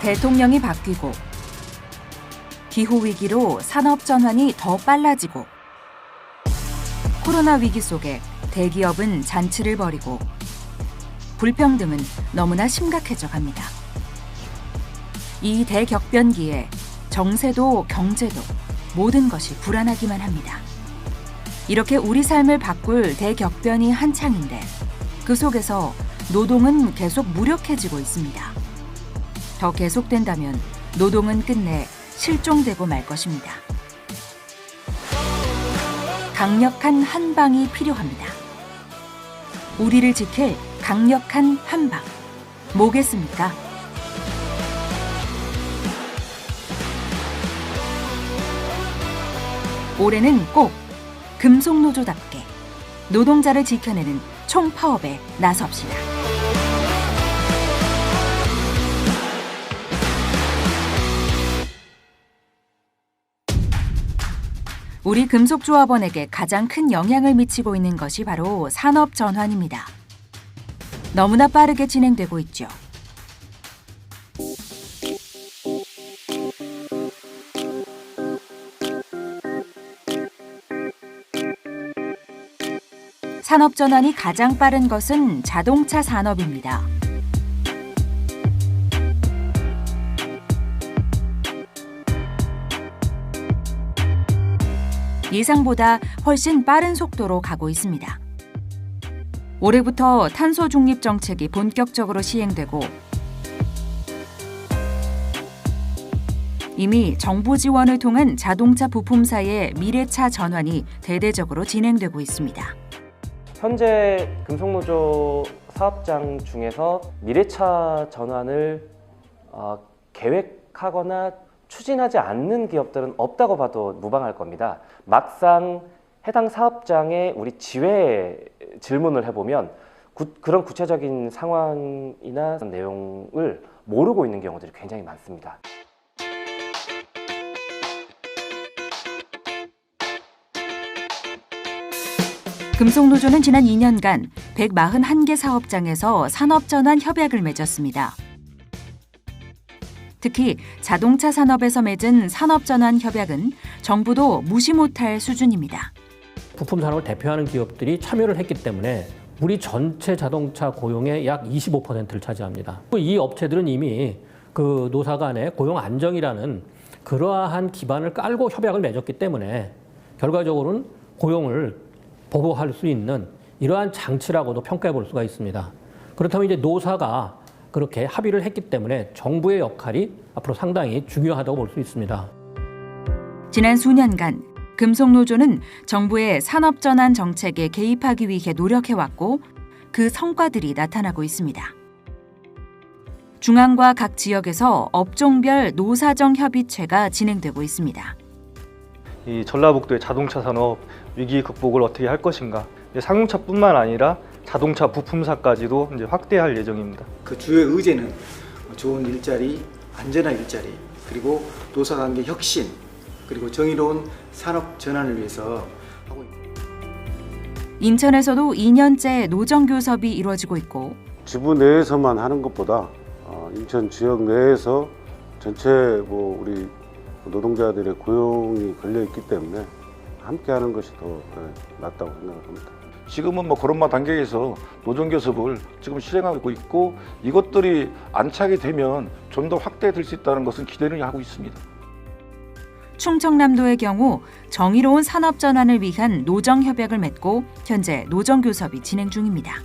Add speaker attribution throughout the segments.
Speaker 1: 대통령이 바뀌고 기후위기로 산업 전환이 더 빨라지고 코로나 위기 속에 대기업은 잔치를 벌이고 불평등은 너무나 심각해져 갑니다. 이 대격변기에 정세도 경제도 모든 것이 불안하기만 합니다. 이렇게 우리 삶을 바꿀 대격변이 한창인데 그 속에서 노동은 계속 무력해지고 있습니다. 더 계속된다면 노동은 끝내 실종되고 말 것입니다. 강력한 한방이 필요합니다. 우리를 지킬 강력한 한방. 뭐겠습니까? 올해는 꼭 금속노조답게 노동자를 지켜내는 총파업에 나섭시다. 우리 금속조합원에게 가장 큰 영향을 미치고 있는 것이 바로 산업 전환입니다. 너무나 빠르게 진행되고 있죠. 산업 전환이 가장 빠른 것은 자동차 산업입니다. 예상보다 훨씬 빠른 속도로 가고 있습니다. 올해부터 탄소 중립 정책이 본격적으로 시행되고 이미 정부 지원을 통한 자동차 부품사의 미래차 전환이 대대적으로 진행되고 있습니다.
Speaker 2: 현재 금속노조 사업장 중에서 미래차 전환을 계획하거나 추진하지 않는 기업들은 없다고 봐도 무방할 겁니다. 막상 해당 사업장에 우리 지회에 질문을 해보면 그런 구체적인 상황이나 내용을 모르고 있는 경우들이 굉장히 많습니다.
Speaker 1: 금속노조는 지난 2년간 141개 사업장에서 산업전환 협약을 맺었습니다. 특히 자동차 산업에서 맺은 산업전환 협약은 정부도 무시 못할 수준입니다.
Speaker 3: 부품 산업을 대표하는 기업들이 참여를 했기 때문에 우리 전체 자동차 고용의 약 25%를 차지합니다. 이 업체들은 이미 그 노사 간의 고용 안정이라는 그러한 기반을 깔고 협약을 맺었기 때문에 결과적으로는 고용을 보호할 수 있는 이러한 장치라고도 평가해 볼 수가 있습니다. 그렇다면 이제 노사가 그렇게 합의를 했기 때문에 정부의 역할이 앞으로 상당히 중요하다고 볼 수 있습니다.
Speaker 1: 지난 수년간 금속노조는 정부의 산업전환 정책에 개입하기 위해 노력해왔고 그 성과들이 나타나고 있습니다. 중앙과 각 지역에서 업종별 노사정 협의체가 진행되고 있습니다.
Speaker 4: 이 전라북도의 자동차 산업 위기 극복을 어떻게 할 것인가, 상용차뿐만 아니라 자동차 부품사까지도 이제 확대할 예정입니다.
Speaker 5: 그 주요 의제는 좋은 일자리, 안전한 일자리, 그리고 노사관계 혁신, 그리고 정의로운 산업 전환을 위해서 하고 있습니다.
Speaker 1: 인천에서도 2년째 노정교섭이 이루어지고 있고
Speaker 6: 지부 내에서만 하는 것보다 인천 지역 내에서 전체 우리 노동자들의 고용이 걸려 있기 때문에 함께 하는 것이 더 낫다고 생각합니다.
Speaker 7: 지금은 거론마 단계에서 노정교섭을 지금 실행하고 있고 이것들이 안착이 되면 좀 더 확대될 수 있다는 것은 기대를 하고 있습니다.
Speaker 1: 충청남도의 경우 정의로운 산업 전환을 위한 노정협약을 맺고 현재 노정교섭이 진행 중입니다.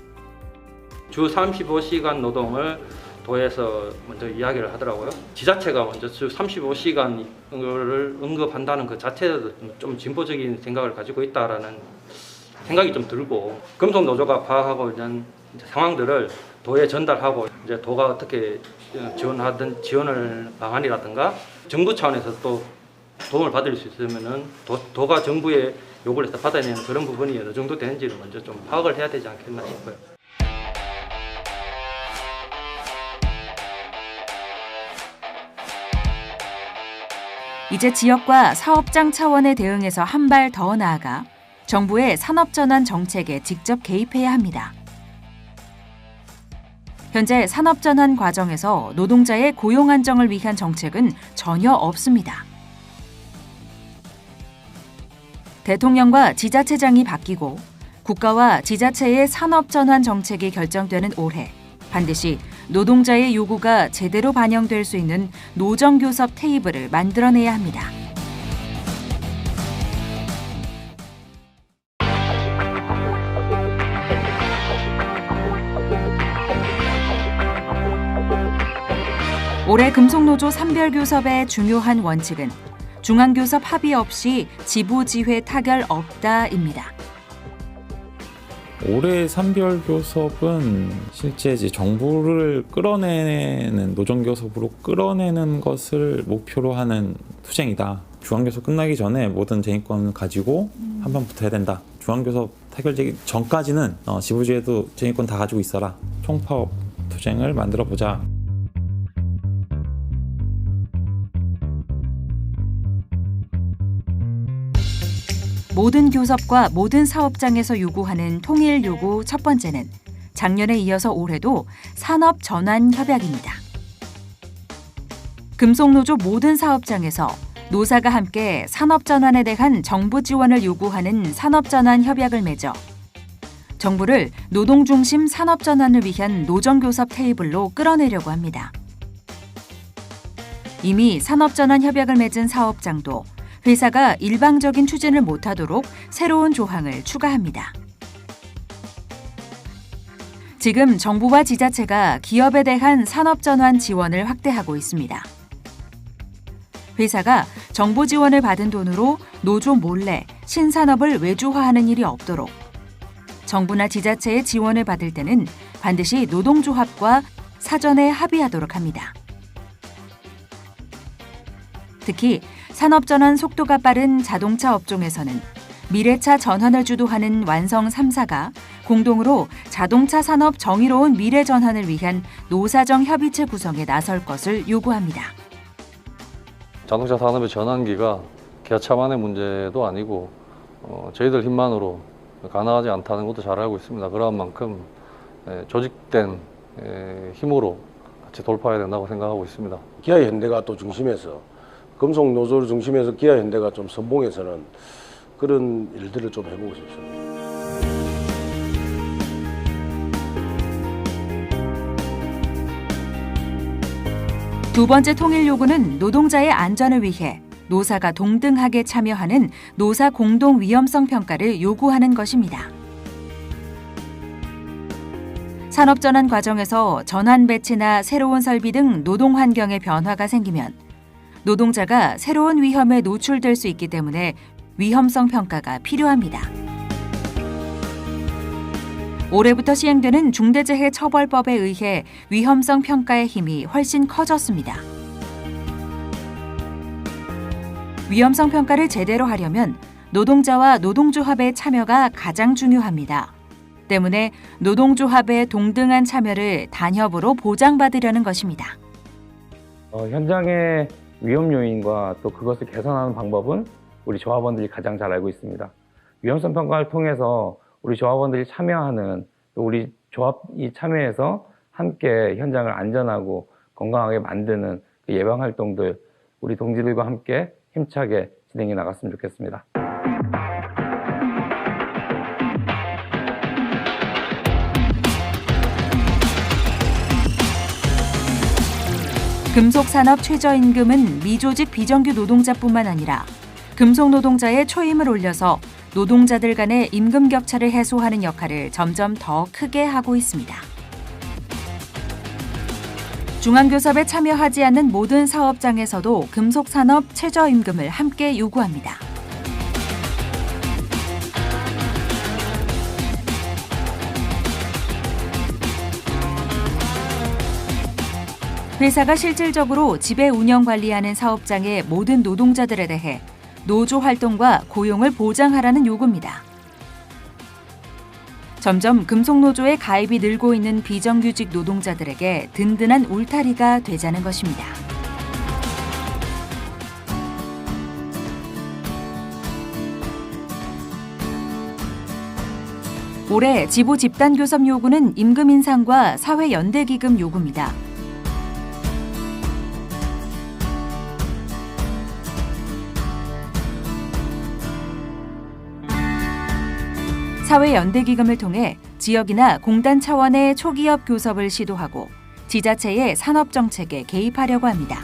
Speaker 8: 주 35시간 노동을 도에서 먼저 이야기를 하더라고요. 지자체가 먼저 주 35시간을 언급한다는 그 자체도 좀 진보적인 생각을 가지고 있다라는 생각이 좀 들고, 금속노조가 파악하고 있는 상황들을 도에 전달하고 이제 도가 어떻게 지원을 방안이라든가 정부 차원에서 또 도움을 받을 수 있으면은 도가 정부에 요구를 해서 받아내는 그런 부분이 어느 정도 되는지를 먼저 좀 파악을 해야 되지 않겠나 싶어요.
Speaker 1: 이제 지역과 사업장 차원의 대응에서 한 발 더 나아가 정부의 산업전환 정책에 직접 개입해야 합니다. 현재 산업전환 과정에서 노동자의 고용 안정을 위한 정책은 전혀 없습니다. 대통령과 지자체장이 바뀌고 국가와 지자체의 산업전환 정책이 결정되는 올해 반드시 노동자의 요구가 제대로 반영될 수 있는 노정교섭 테이블을 만들어내야 합니다. 올해 금속노조 산별교섭의 중요한 원칙은 중앙교섭 합의 없이 지부지회 타결 없다입니다.
Speaker 9: 올해 산별교섭은 실제 이제 정부를 끌어내는 노정교섭으로 끌어내는 것을 목표로 하는 투쟁이다. 중앙교섭 끝나기 전에 모든 쟁의권을 가지고 한번 붙어야 된다. 중앙교섭 타결되기 전까지는 지부지회도 쟁의권 다 가지고 있어라. 총파업 투쟁을 만들어 보자.
Speaker 1: 모든 교섭과 모든 사업장에서 요구하는 통일 요구 첫 번째는 작년에 이어서 올해도 산업전환협약입니다. 금속노조 모든 사업장에서 노사가 함께 산업전환에 대한 정부 지원을 요구하는 산업전환협약을 맺어 정부를 노동중심 산업전환을 위한 노정교섭 테이블로 끌어내려고 합니다. 이미 산업전환협약을 맺은 사업장도 회사가 일방적인 추진을 못하도록 새로운 조항을 추가합니다. 지금 정부와 지자체가 기업에 대한 산업전환 지원을 확대하고 있습니다. 회사가 정부 지원을 받은 돈으로 노조 몰래 신산업을 외주화하는 일이 없도록 정부나 지자체의 지원을 받을 때는 반드시 노동조합과 사전에 합의하도록 합니다. 특히 산업전환 속도가 빠른 자동차 업종에서는 미래차 전환을 주도하는 완성 3사가 공동으로 자동차 산업 정의로운 미래 전환을 위한 노사정 협의체 구성에 나설 것을 요구합니다.
Speaker 10: 자동차 산업의 전환기가 기아차만의 문제도 아니고 저희들 힘만으로 가능하지 않다는 것도 잘 알고 있습니다. 그러한 만큼 조직된 힘으로 같이 돌파해야 된다고 생각하고 있습니다.
Speaker 6: 기아현대가 또 중심에서 금속노조를 중심해서 기아현대가 좀 선봉해서는 그런 일들을 좀 해보고 싶습니다.
Speaker 1: 두 번째 통일 요구는 노동자의 안전을 위해 노사가 동등하게 참여하는 노사 공동 위험성 평가를 요구하는 것입니다. 산업전환 과정에서 전환 배치나 새로운 설비 등 노동 환경의 변화가 생기면 노동자가 새로운 위험에 노출될 수 있기 때문에 위험성 평가가 필요합니다. 올해부터 시행되는 중대재해처벌법에 의해 위험성 평가의 힘이 훨씬 커졌습니다. 위험성 평가를 제대로 하려면 노동자와 노동조합의 참여가 가장 중요합니다. 때문에 노동조합의 동등한 참여를 단협으로 보장받으려는 것입니다.
Speaker 11: 현장의 위험 요인과 또 그것을 개선하는 방법은 우리 조합원들이 가장 잘 알고 있습니다. 위험성 평가를 통해서 우리 조합원들이 참여하는, 또 우리 조합이 참여해서 함께 현장을 안전하고 건강하게 만드는 그 예방 활동들, 우리 동지들과 함께 힘차게 진행해 나갔으면 좋겠습니다.
Speaker 1: 금속산업 최저임금은 미조직 비정규 노동자뿐만 아니라 금속노동자의 초임을 올려서 노동자들 간의 임금 격차를 해소하는 역할을 점점 더 크게 하고 있습니다. 중앙교섭에 참여하지 않는 모든 사업장에서도 금속산업 최저임금을 함께 요구합니다. 회사가 실질적으로 지배 운영 관리하는 사업장의 모든 노동자들에 대해 노조 활동과 고용을 보장하라는 요구입니다. 점점 금속노조에 가입이 늘고 있는 비정규직 노동자들에게 든든한 울타리가 되자는 것입니다. 올해 지부 집단 교섭 요구는 임금 인상과 사회 연대 기금 요구입니다. 사회 연대 기금을 통해 지역이나 공단 차원의 초기업 교섭을 시도하고 지자체의 산업 정책에 개입하려고 합니다.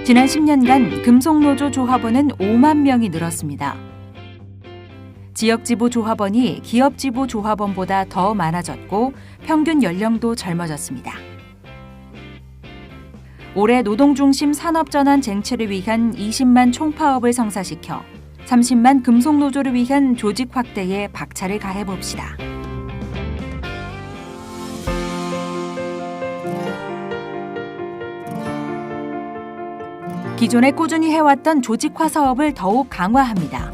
Speaker 1: 지난 10년간 금속노조 조합원은 5만 명이 늘었습니다. 지역지부 조합원이 기업지부 조합원보다 더 많아졌고 평균 연령도 젊어졌습니다. 올해 노동중심 산업전환 쟁취를 위한 20만 총파업을 성사시켜 30만 금속노조를 위한 조직 확대에 박차를 가해봅시다. 기존에 꾸준히 해왔던 조직화 사업을 더욱 강화합니다.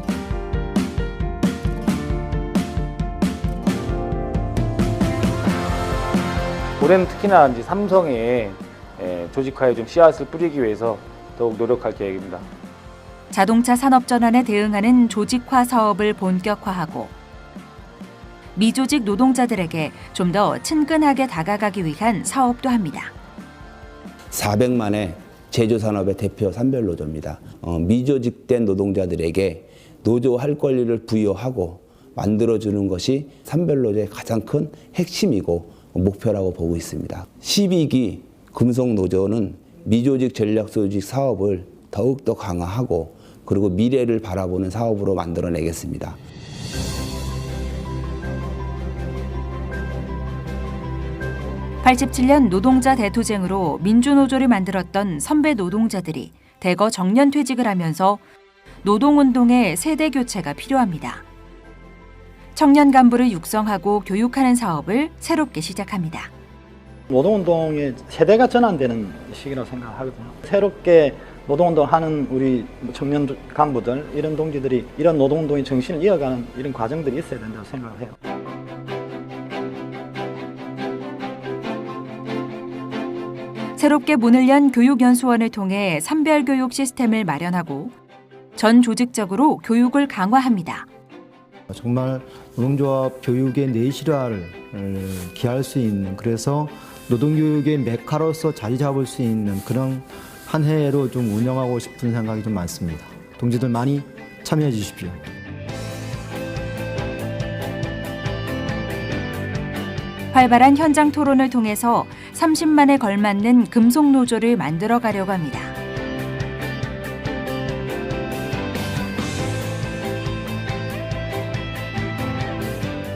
Speaker 12: 올해는 특히나 이제 삼성의 조직화에 좀 씨앗을 뿌리기 위해서 더욱 노력할 계획입니다.
Speaker 1: 자동차 산업 전환에 대응하는 조직화 사업을 본격화하고 미조직 노동자들에게 좀 더 친근하게 다가가기 위한 사업도 합니다.
Speaker 13: 400만의 제조산업의 대표 산별노조입니다. 미조직된 노동자들에게 노조 할 권리를 부여하고 만들어주는 것이 산별노조의 가장 큰 핵심이고 목표라고 보고 있습니다. 12기 금속노조는 미조직 전략조직 사업을 더욱더 강화하고 그리고 미래를 바라보는 사업으로 만들어내겠습니다.
Speaker 1: (87년) 노동자 대투쟁으로 민주노조를 만들었던 선배 노동자들이 대거 정년퇴직을 하면서 노동운동의 세대 교체가 필요합니다. 청년 간부를 육성하고 교육하는 사업을 새롭게 시작합니다.
Speaker 14: 노동운동의 세대가 전환되는 시기라고 생각하거든요. 새롭게 노동운동하는 우리 청년 간부들, 이런 동지들이 이런 노동운동의 정신을 이어가는 이런 과정들이 있어야 된다고 생각을 해요.
Speaker 1: 새롭게 문을 연 교육연수원을 통해 산별교육 시스템을 마련하고 전 조직적으로 교육을 강화합니다.
Speaker 15: 정말 노동조합 교육의 내실화를 기할 수 있는, 그래서 노동교육의 메카로서 자리 잡을 수 있는 그런 한 해로 좀 운영하고 싶은 생각이 좀 많습니다. 동지들 많이 참여해 주십시오.
Speaker 1: 활발한 현장 토론을 통해서 30만에 걸맞는 금속노조를 만들어 가려고 합니다.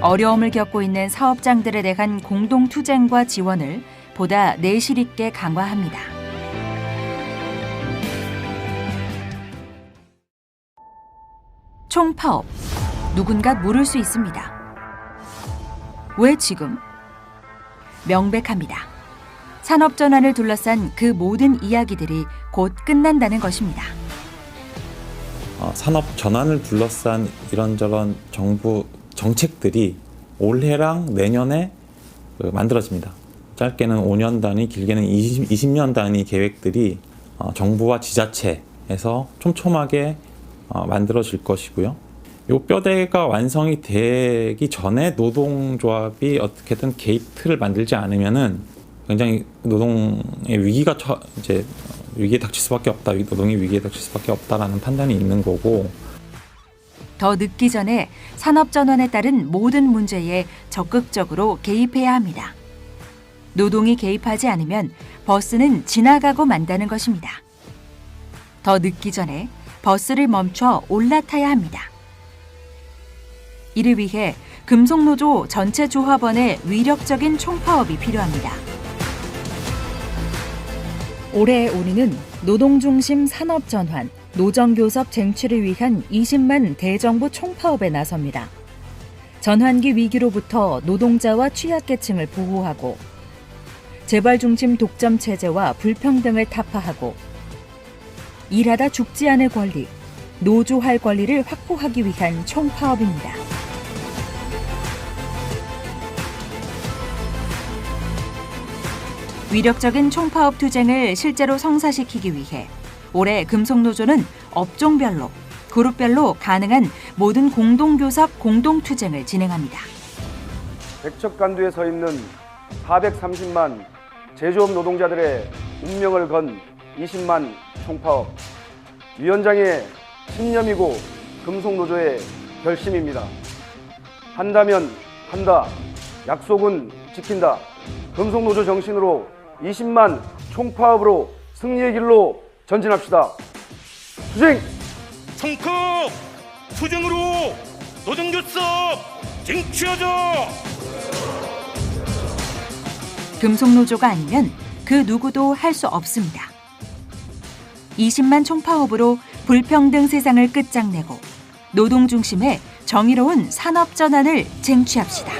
Speaker 1: 어려움을 겪고 있는 사업장들에 대한 공동투쟁과 지원을 보다 내실 있게 강화합니다. 총파업, 누군가 물을 수 있습니다. 왜 지금? 명백합니다. 산업전환을 둘러싼 그 모든 이야기들이 곧 끝난다는 것입니다.
Speaker 9: 산업 전환을 둘러싼 이런저런 정부 정책들이 올해랑 내년에 만들어집니다. 짧게는 5년 단위, 길게는 20년 단위 계획들이 정부와 지자체에서 촘촘하게 만들어질 것이고요. 이 뼈대가 완성이 되기 전에 노동조합이 어떻게든 게이트 틀을 만들지 않으면은 굉장히 노동의 위기가 위기에 닥칠 수밖에 없다. 노동의 위기에 닥칠 수밖에 없다라는 판단이 있는 거고.
Speaker 1: 더 늦기 전에 산업 전환에 따른 모든 문제에 적극적으로 개입해야 합니다. 노동이 개입하지 않으면 버스는 지나가고 만다는 것입니다. 더 늦기 전에 버스를 멈춰 올라타야 합니다. 이를 위해 금속노조 전체 조합원의 위력적인 총파업이 필요합니다. 올해 우리는 노동중심 산업전환, 노정교섭 쟁취를 위한 20만 대정부 총파업에 나섭니다. 전환기 위기로부터 노동자와 취약계층을 보호하고 재벌 중심 독점 체제와 불평등을 타파하고 일하다 죽지 않을 권리, 노조할 권리를 확보하기 위한 총파업입니다. 위력적인 총파업 투쟁을 실제로 성사시키기 위해 올해 금속노조는 업종별로, 그룹별로 가능한 모든 공동교섭, 공동투쟁을 진행합니다.
Speaker 16: 백척간두에 서 있는 430만 제조업 노동자들의 운명을 건 20만 총파업, 위원장의 신념이고 금속노조의 결심입니다. 한다면 한다, 약속은 지킨다. 금속노조 정신으로 20만 총파업으로 승리의 길로 전진합시다. 투쟁!
Speaker 17: 총파업! 투쟁으로 노동교섭 쟁취하자!
Speaker 1: 금속노조가 아니면 그 누구도 할 수 없습니다. 20만 총파업으로 불평등 세상을 끝장내고 노동 중심의 정의로운 산업 전환을 쟁취합시다.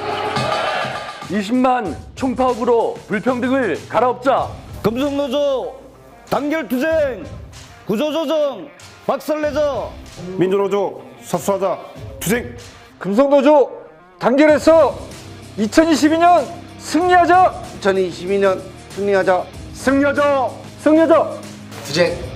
Speaker 16: 20만 총파업으로 불평등을 갈아엎자.
Speaker 18: 금속노조 단결투쟁 구조조정 박살내자.
Speaker 16: 민주노조 사수하자. 투쟁. 금속노조 단결해서 2022년 승리하자.
Speaker 18: 2022년 승리하자.
Speaker 16: 승리하자. 승리하자.
Speaker 18: 투쟁.